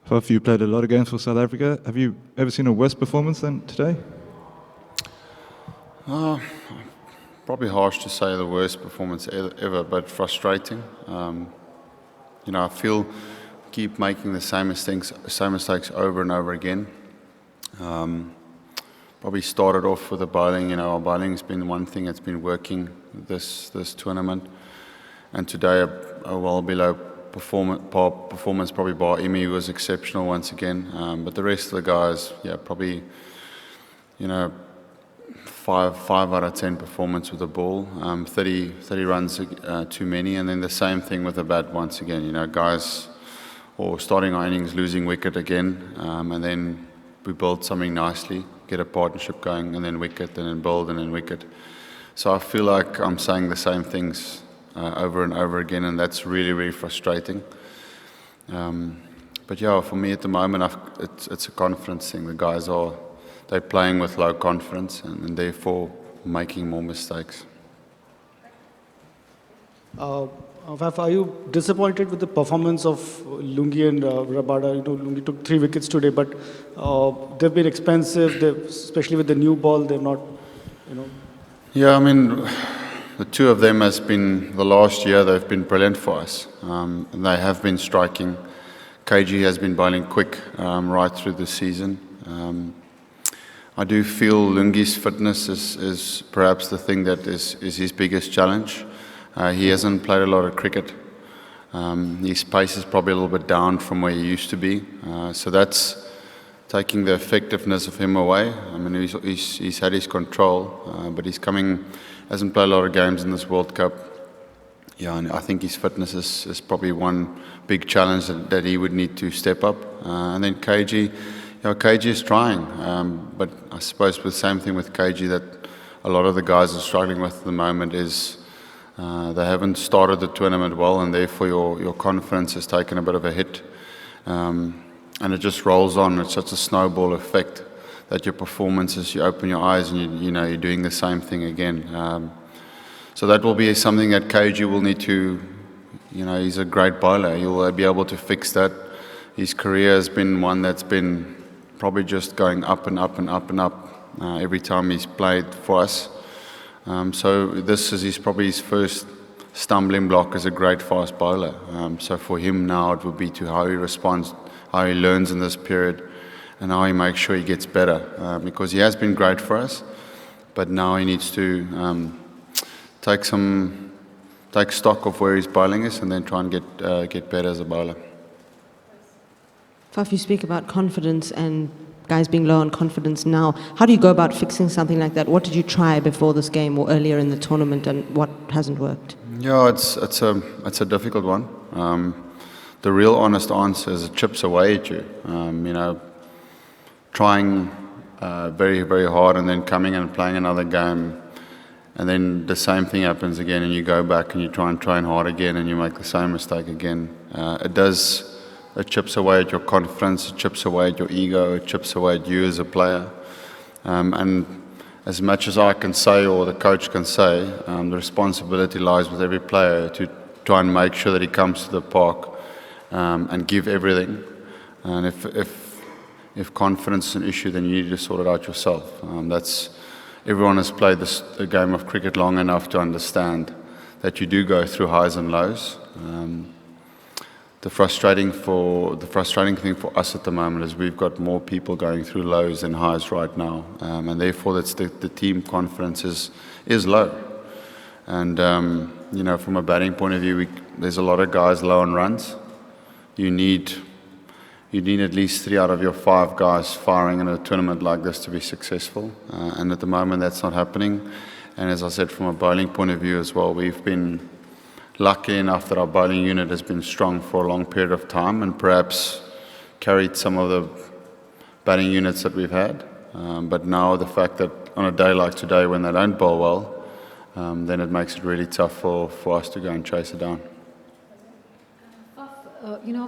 Faf, you played a lot of games for South Africa. Have you ever seen a worse performance than today? Probably harsh to say the worst performance ever, but frustrating. I feel keep making the same mistakes over and over again. Probably started off with the bowling. Our bowling has been one thing that's been working this tournament, and today a well below performance probably bar Emi, who was exceptional once again. But the rest of the guys, probably 5 out of 10 performance with the ball, 30 runs too many, and then the same thing with the bat once again. Guys, or starting our innings losing wicket again, and then we build something nicely, get a partnership going, and then wicket, and then build, and then wicket. So I feel like I'm saying the same things over and over again, and that's really, really frustrating. But for me at the moment, it's a confidence thing. The guys they're playing with low confidence and therefore making more mistakes. Faf, are you disappointed with the performance of Lungi and Rabada? Lungi took 3 wickets today, but they've been expensive, especially with the new ball. They're not, Yeah, I mean, the two of them has been, the last year, they've been brilliant for us. And they have been striking. KG has been bowling quick right through the season. I do feel Lungi's fitness is perhaps the thing that is his biggest challenge. He hasn't played a lot of cricket. His pace is probably a little bit down from where he used to be. So that's taking the effectiveness of him away. I mean, he's had his control, but hasn't played a lot of games in this World Cup. Yeah, and I think his fitness is probably one big challenge that he would need to step up. And then KG, KG is trying, but I suppose the same thing with KG that a lot of the guys are struggling with at the moment is they haven't started the tournament well, and therefore your confidence has taken a bit of a hit. And it just rolls on. It's such a snowball effect that your performances, you open your eyes and you're doing the same thing again. So that will be something that KG will need to, he's a great bowler. He'll be able to fix that. His career has been one that's been probably just going up and up and up and up every time he's played for us. So this is probably his first stumbling block as a great fast bowler. So for him now it would be to how he responds, how he learns in this period, and how he makes sure he gets better. Because he has been great for us, but now he needs to take stock of where his bowling is and then try and get better as a bowler. Faf, you speak about confidence and guys being low on confidence now. How do you go about fixing something like that? What did you try before this game or earlier in the tournament, and what hasn't worked? Yeah, it's a difficult one. The real honest answer is it chips away at you. Trying very, very hard and then coming and playing another game, and then the same thing happens again, and you go back and you try and train hard again, and you make the same mistake again. It chips away at your confidence, it chips away at your ego, it chips away at you as a player. And as much as I can say or the coach can say, the responsibility lies with every player to try and make sure that he comes to the park and give everything. And if confidence is an issue, then you need to sort it out yourself. Everyone has played a game of cricket long enough to understand that you do go through highs and lows. The frustrating thing for us at the moment is we've got more people going through lows than highs right now, and therefore that's the team confidence is low. And from a batting point of view, there's a lot of guys low on runs. You need at least 3 out of your 5 guys firing in a tournament like this to be successful, and at the moment that's not happening. And as I said, from a bowling point of view as well, we've been lucky enough that our bowling unit has been strong for a long period of time and perhaps carried some of the batting units that we've had. But now the fact that on a day like today when they don't bowl well, then it makes it really tough for us to go and chase it down.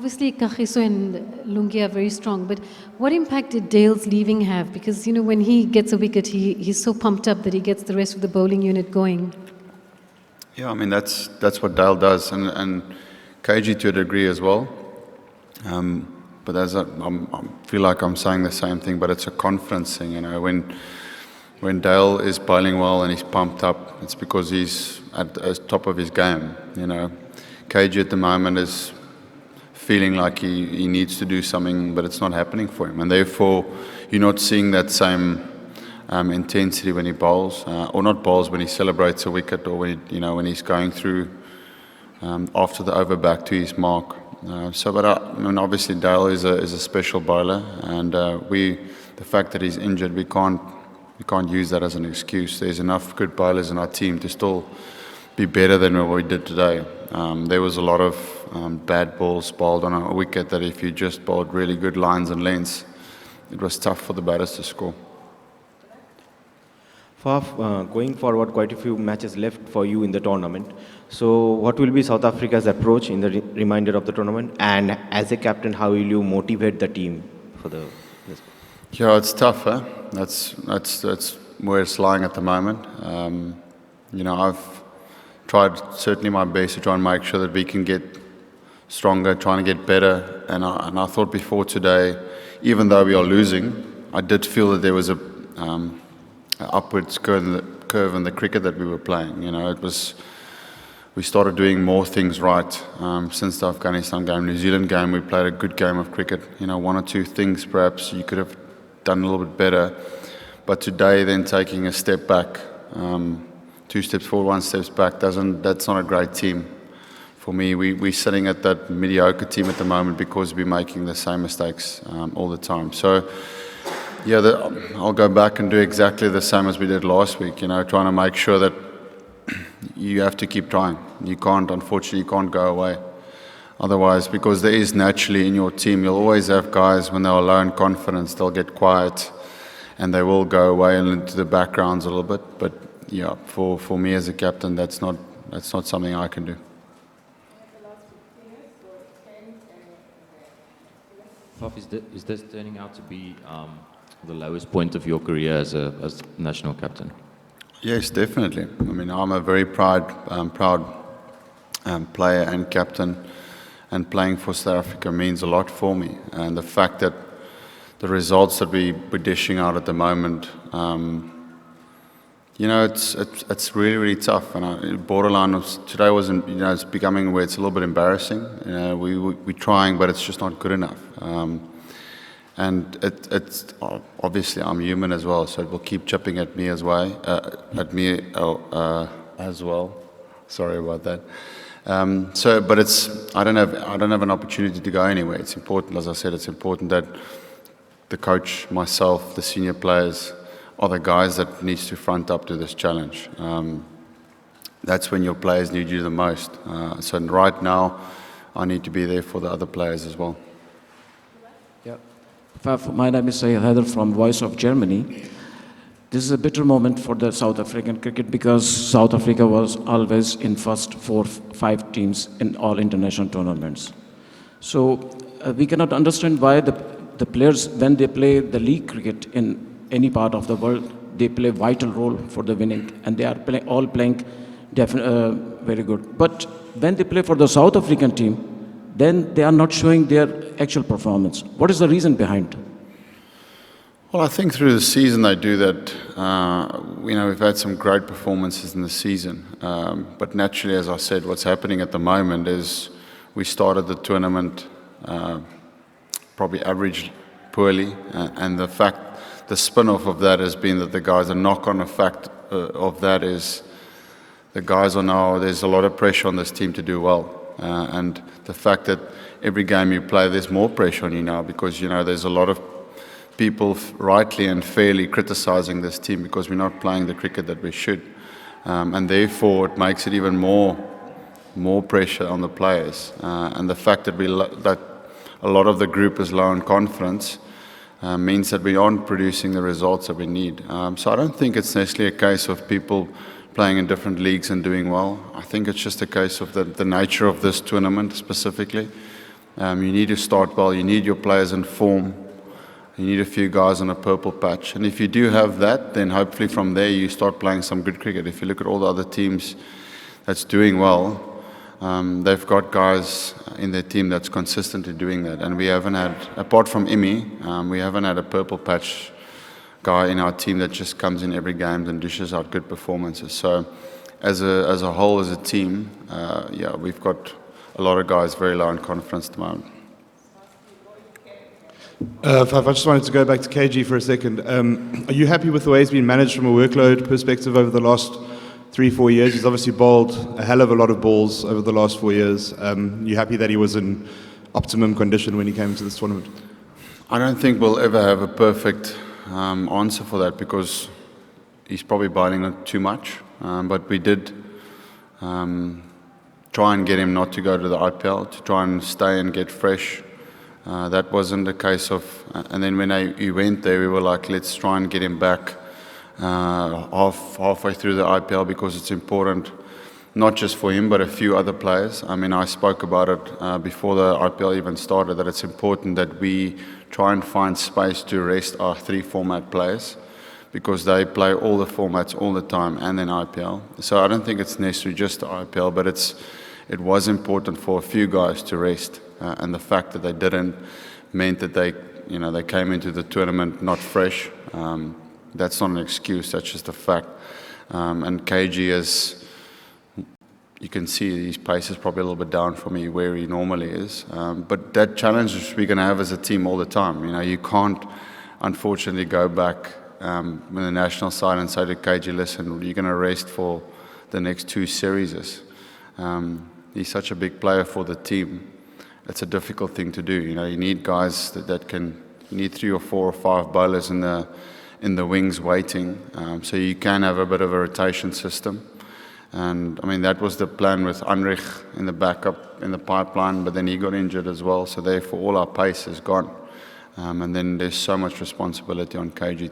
Obviously Kagiso and Lungi are very strong, but what impact did Dale's leaving have? Because, when he gets a wicket, he's so pumped up that he gets the rest of the bowling unit going. Yeah, I mean, that's what Dale does, and KG to a degree as well. but I feel like I'm saying the same thing, but it's a confidence thing. When Dale is bowling well and he's pumped up, it's because he's at the top of his game. KG at the moment is feeling like he needs to do something, but it's not happening for him, and therefore you're not seeing that same intensity when he bowls, or not bowls, when he celebrates a wicket, or when he's going through after the over back to his mark. But obviously Dale is a special bowler, and the fact that he's injured, we can't use that as an excuse. There's enough good bowlers in our team to still be better than what we did today. There was a lot of bad balls bowled on a wicket that if you just bowled really good lines and lengths, it was tough for the batters to score. Faf, going forward, quite a few matches left for you in the tournament. So what will be South Africa's approach in the remainder of the tournament? And as a captain, how will you motivate the team for this? Yeah, it's tough, huh? That's where it's lying at the moment. I've tried certainly my best to try and make sure that we can get stronger, trying to get better. And I thought before today, even though we are losing, I did feel that there was a upwards curve in the cricket that we were playing. We started doing more things right since the Afghanistan game. New Zealand game, we played a good game of cricket. One or two things perhaps you could have done a little bit better. But today, then taking a step back, 2 steps forward, 1 step back, that's not a great team. For me, we're sitting at that mediocre team at the moment because we're making the same mistakes all the time. So, yeah, I'll go back and do exactly the same as we did last week, trying to make sure that you have to keep trying. Unfortunately, you can't go away. Otherwise, because there is naturally in your team, you'll always have guys, when they're low in confidence, they'll get quiet and they will go away and into the backgrounds a little bit. But yeah, for me as a captain, that's not something I can do. Faf, is this turning out to be the lowest point of your career as national captain? Yes, definitely. I'm a very proud player and captain, and playing for South Africa means a lot for me. And the fact that the results that we're dishing out at the moment, it's really, really tough. And borderline today wasn't, it's becoming where it's a little bit embarrassing. We're trying, but it's just not good enough. And it's obviously I'm human as well, so it will keep chipping at me as well. Sorry about that. But I don't have an opportunity to go anywhere. It's important, as I said, it's important that the coach, myself, the senior players are the guys that needs to front up to this challenge. That's when your players need you the most. So right now, I need to be there for the other players as well. Yeah. My name is Sayed Haider from Voice of Germany. This is a bitter moment for the South African cricket because South Africa was always in first 4-5 teams in all international tournaments. So we cannot understand why the players, when they play the league cricket in any part of the world, they play a vital role for the winning, and they are all playing very good. But when they play for the South African team, then they are not showing their actual performance. What is the reason behind? Well, I think through the season they do that. We've had some great performances in the season. But naturally, as I said, what's happening at the moment is we started the tournament probably average poorly. And the spin-off of that has been that the knock-on effect of that is the guys are now, there's a lot of pressure on this team to do well. And the fact that every game you play, there's more pressure on you now because, there's a lot of people rightly and fairly criticizing this team because we're not playing the cricket that we should. And therefore, it makes it even more pressure on the players. And the fact that that a lot of the group is low in confidence means that we aren't producing the results that we need. So I don't think it's necessarily a case of people playing in different leagues and doing well. I think it's just a case of the nature of this tournament specifically. You need to start well. You need your players in form. You need a few guys on a purple patch. And if you do have that, then hopefully from there you start playing some good cricket. If you look at all the other teams that's doing well, They've got guys in their team that's consistently doing that, and we haven't had, apart from Imi, we haven't had a purple patch guy in our team that just comes in every game and dishes out good performances. So as a whole, as a team, yeah, we've got a lot of guys very low in confidence at the moment. Faf, I just wanted to go back to KG for a second. Are you happy with the way he's been managed from a workload perspective over the last 3-4 years? He's obviously bowled a hell of a lot of balls over the last 4 years. You happy that he was in optimum condition when he came into this tournament? I don't think we'll ever have a perfect answer for that, because he's probably bowling it too much. But we did try and get him not to go to the IPL, to try and stay and get fresh. That wasn't the case of, and then when he went there, we were like, let's try and get him back halfway through the IPL, because it's important, not just for him, but a few other players. I mean, I spoke about it before the IPL even started, that it's important that we try and find space to rest our 3 format players, because they play all the formats all the time and then IPL. So I don't think it's necessarily just the IPL, but it was important for a few guys to rest. And the fact that they didn't meant that they came into the tournament not fresh. That's not an excuse, that's just a fact. And KG is, you can see his pace is probably a little bit down for me where he normally is. But that challenge we're going to have as a team all the time. You can't, unfortunately, go back in the national side and say to KG, listen, you're going to rest for the next 2 series. He's such a big player for the team. It's a difficult thing to do. You need guys that can, you need 3 or 4 or 5 bowlers in the wings waiting, so you can have a bit of a rotation system. And I mean, that was the plan with Anrich in the backup in the pipeline, but then he got injured as well, so therefore all our pace is gone. And then there's so much responsibility on KG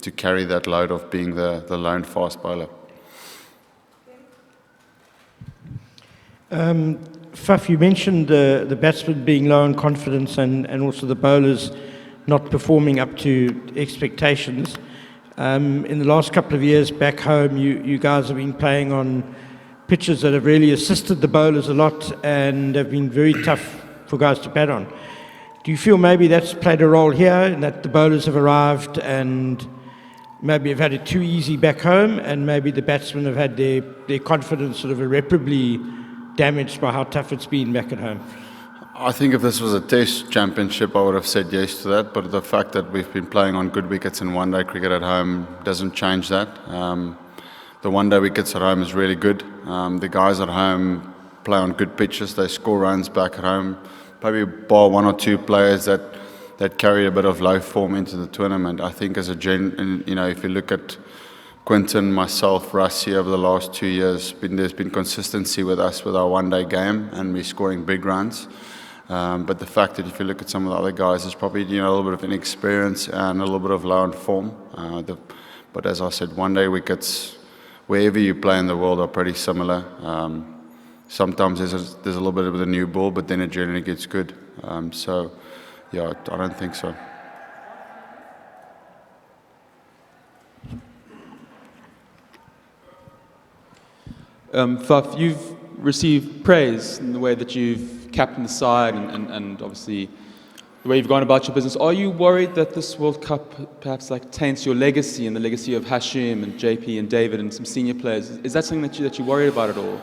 to carry that load of being the lone fast bowler. Faf, you mentioned the batsmen being low on confidence and also the bowlers not performing up to expectations. In the last couple of years back home, you guys have been playing on pitches that have really assisted the bowlers a lot and have been very tough for guys to bat on. Do you feel maybe that's played a role here, in that the bowlers have arrived and maybe have had it too easy back home, and maybe the batsmen have had their confidence sort of irreparably damaged by how tough it's been back at home? I think if this was a test championship, I would have said yes to that, but the fact that we've been playing on good wickets in one-day cricket at home doesn't change that. The one-day wickets at home is really good. The guys at home play on good pitches, they score runs back at home, probably bar 1 or 2 players that carry a bit of low form into the tournament. I think as a if you look at Quinton, myself, Rassi over the last 2 years, there's been consistency with us with our one-day game, and we're scoring big runs. But the fact that if you look at some of the other guys, there's probably a little bit of inexperience and a little bit of low on form. But as I said, one-day wickets, wherever you play in the world, are pretty similar. Sometimes there's a little bit of the new ball, but then it generally gets good. So, yeah, I don't think so. Faf, you've received praise in the way that you've captained the side and obviously the way you've gone about your business. Are you worried that this World Cup perhaps taints your legacy and the legacy of Hashim and JP and David and some senior players? Is that something that you're worried about at all?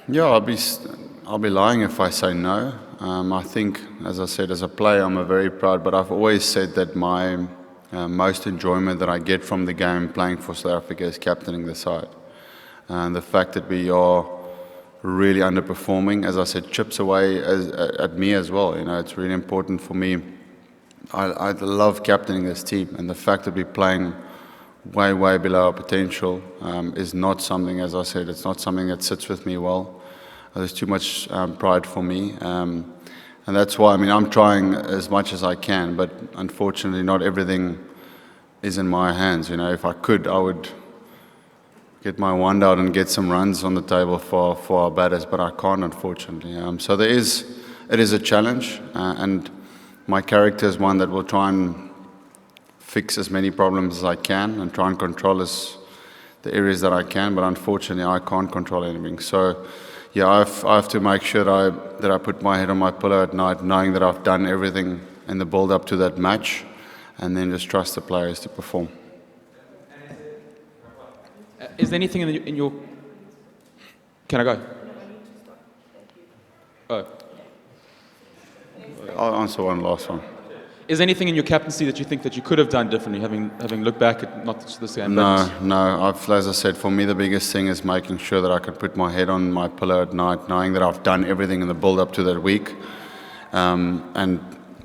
Yeah, I'll be lying if I say no. I think, as I said, as a player, I'm very proud, but I've always said that my most enjoyment that I get from the game playing for South Africa is captaining the side. And the fact that we are really underperforming, as I said, chips away at me as well. It's really important for me. I love captaining this team, and the fact that we're playing way, way below our potential is not something, as I said, it's not something that sits with me well. There's too much pride for me. And that's why, I'm trying as much as I can, but unfortunately not everything is in my hands. If I could, I would get my wand out and get some runs on the table for our batters, but I can't, unfortunately. So it is a challenge, and my character is one that will try and fix as many problems as I can and try and control the areas that I can, but unfortunately I can't control anything. So yeah, I have to make sure that I put my head on my pillow at night, knowing that I've done everything in the build-up to that match, and then just trust the players to perform. Is there anything in your... Can I go? Oh. I'll answer one last one. Is there anything in your captaincy that you think that you could have done differently, having looked back at not just this game? No. As I said, for me, the biggest thing is making sure that I can put my head on my pillow at night, knowing that I've done everything in the build-up to that week. And,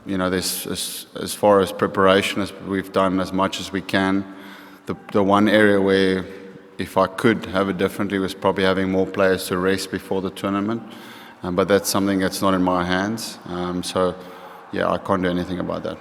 as far as preparation, we've done as much as we can. The one area where, if I could have it differently, was probably having more players to rest before the tournament. But that's something that's not in my hands. So, yeah, I can't do anything about that.